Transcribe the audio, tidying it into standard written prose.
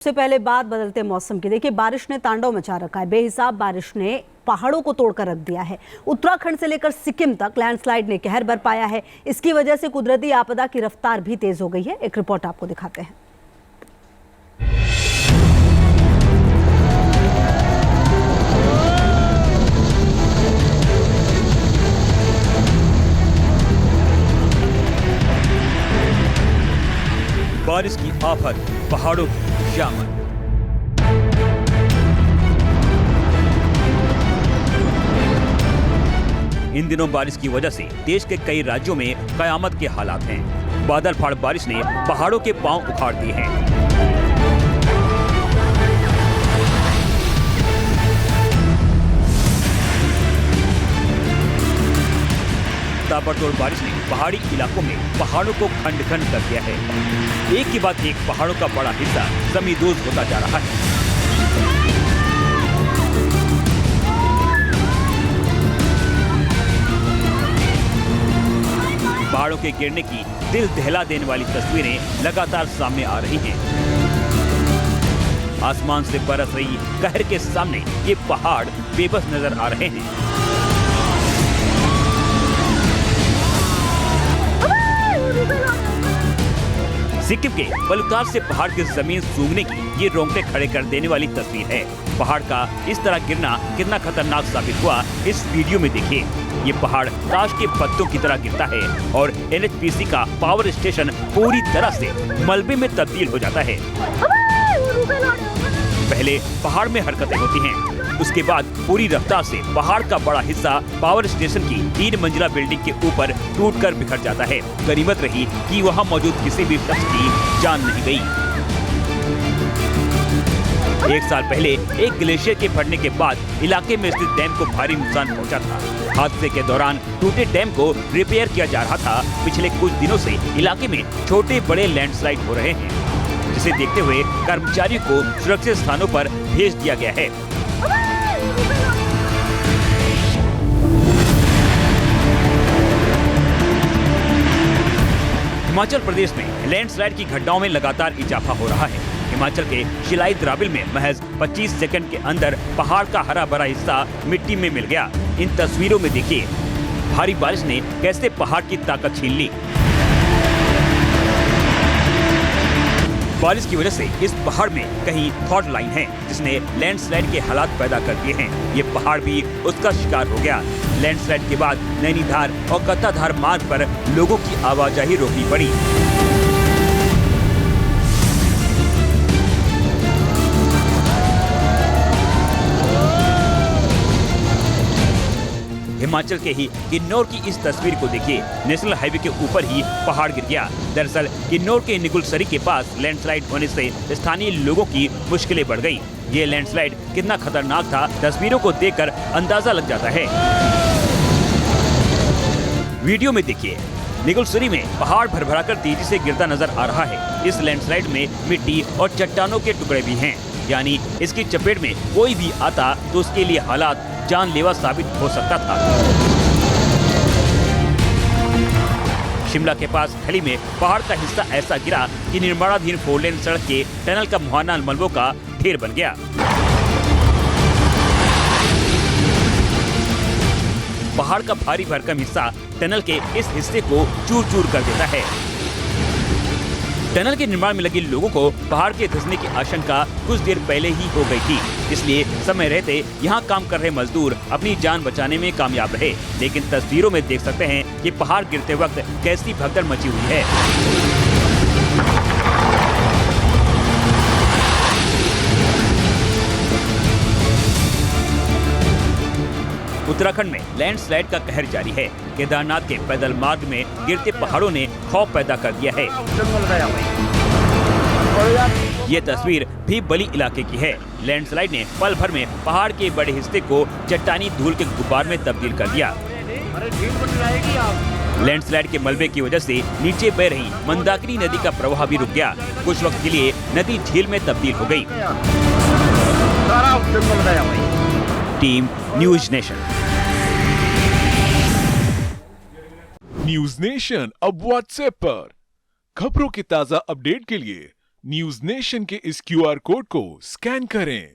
सबसे पहले बात बदलते मौसम की। देखिए, बारिश ने तांडव मचा रखा है। बेहिसाब बारिश ने पहाड़ों को तोड़कर रख दिया है। उत्तराखंड से लेकर सिक्किम तक लैंडस्लाइड ने कहर बरपाया है। इसकी वजह से कुदरती आपदा की रफ्तार भी तेज हो गई है। एक रिपोर्ट आपको दिखाते हैं। बारिश की आफत, पहाड़ों की शामत। इन दिनों बारिश की वजह से देश के कई राज्यों में कयामत के हालात हैं। बादल फाड़ बारिश ने पहाड़ों के पांव उखाड़ दिए हैं। ताबड़तोड़ बारिश ने पहाड़ी इलाकों में पहाड़ों को खंड खंड कर दिया है। एक के बाद एक पहाड़ों का बड़ा हिस्सा जमींदोज होता जा रहा है। पहाड़ों के गिरने की दिल दहला देने वाली तस्वीरें लगातार सामने आ रही हैं। आसमान से बरस रही कहर के सामने ये पहाड़ बेबस नजर आ रहे हैं। सिक्किम के बलुतार से पहाड़ की जमीन सूंघने की ये रोंगटे खड़े कर देने वाली तस्वीर है। पहाड़ का इस तरह गिरना कितना खतरनाक साबित हुआ, इस वीडियो में देखिए। ये पहाड़ ताश के पत्तों की तरह गिरता है और NHPC का पावर स्टेशन पूरी तरह से मलबे में तब्दील हो जाता है। पहले पहाड़ में हरकतें होती हैं, उसके बाद पूरी रफ्तार से पहाड़ का बड़ा हिस्सा पावर स्टेशन की 3 मंजिला बिल्डिंग के ऊपर टूटकर बिखर जाता है। गनीमत रही कि वहां मौजूद किसी भी शख्स की जान नहीं गई। 1 साल पहले एक ग्लेशियर के फटने के बाद इलाके में स्थित डैम को भारी नुकसान पहुंचा था। हादसे के दौरान टूटे डैम को रिपेयर किया जा रहा था। पिछले कुछ दिनों से इलाके में छोटे बड़े लैंडस्लाइड हो रहे हैं, जिसे देखते हुए कर्मचारियों को सुरक्षित स्थानों पर भेज दिया गया है। हिमाचल प्रदेश में लैंडस्लाइड की घटनाओं में लगातार इजाफा हो रहा है। हिमाचल के शिलाई द्राबिल में महज 25 सेकंड के अंदर पहाड़ का हरा भरा हिस्सा मिट्टी में मिल गया। इन तस्वीरों में देखिए, भारी बारिश ने कैसे पहाड़ की ताकत छीन ली। बारिश की वजह से इस पहाड़ में कहीं फॉल्ट लाइन है, जिसने लैंडस्लाइड के हालात पैदा कर दिए हैं। ये पहाड़ भी उसका शिकार हो गया। लैंडस्लाइड के बाद नैनीधार और कत्ताधार मार्ग पर लोगों की आवाजाही रोकनी पड़ी। हिमाचल के ही किन्नौर की इस तस्वीर को देखिए। नेशनल हाईवे के ऊपर ही पहाड़ गिर गया। दरअसल किन्नौर के निगुलसरी के पास लैंडस्लाइड होने से स्थानीय लोगों की मुश्किलें बढ़ गई। ये लैंडस्लाइड कितना खतरनाक था, तस्वीरों को देखकर अंदाजा लग जाता है। वीडियो में देखिए, निगुलसरी में पहाड़ भरभराकर तेजी से गिरता नजर आ रहा है। इस लैंडस्लाइड में मिट्टी और चट्टानों के टुकड़े भी हैं, यानी इसकी चपेट में कोई भी आता तो उसके लिए हालात जानलेवा साबित हो सकता था। शिमला के पास खली में पहाड़ का हिस्सा ऐसा गिरा कि निर्माणाधीन 4 लेन सड़क के टनल का मुहाना मलबों का ढेर बन गया। पहाड़ का भारी भरकम हिस्सा टनल के इस हिस्से को चूर चूर कर देता है। टनल के निर्माण में लगे लोगों को पहाड़ के धंसने की आशंका कुछ देर पहले ही हो गई थी, इसलिए समय रहते यहाँ काम कर रहे मजदूर अपनी जान बचाने में कामयाब रहे। लेकिन तस्वीरों में देख सकते हैं कि पहाड़ गिरते वक्त कैसी भगदड़ मची हुई है। उत्तराखंड में लैंडस्लाइड का कहर जारी है। केदारनाथ के पैदल मार्ग में गिरते पहाड़ों ने खौफ पैदा कर दिया है। ये तस्वीर भी बली इलाके की है। लैंडस्लाइड ने पल भर में पहाड़ के बड़े हिस्से को चट्टानी धूल के गुब्बार में तब्दील कर दिया। लैंडस्लाइड के मलबे की वजह से नीचे बह रही मंदाकिनी नदी का प्रवाह भी रुक गया। कुछ वक्त के लिए नदी झील में तब्दील हो गई। Team news nation. News nation अब व्हाट्सएप पर खबरों की ताजा अपडेट के लिए न्यूज नेशन के इस क्यूआर कोड को स्कैन करें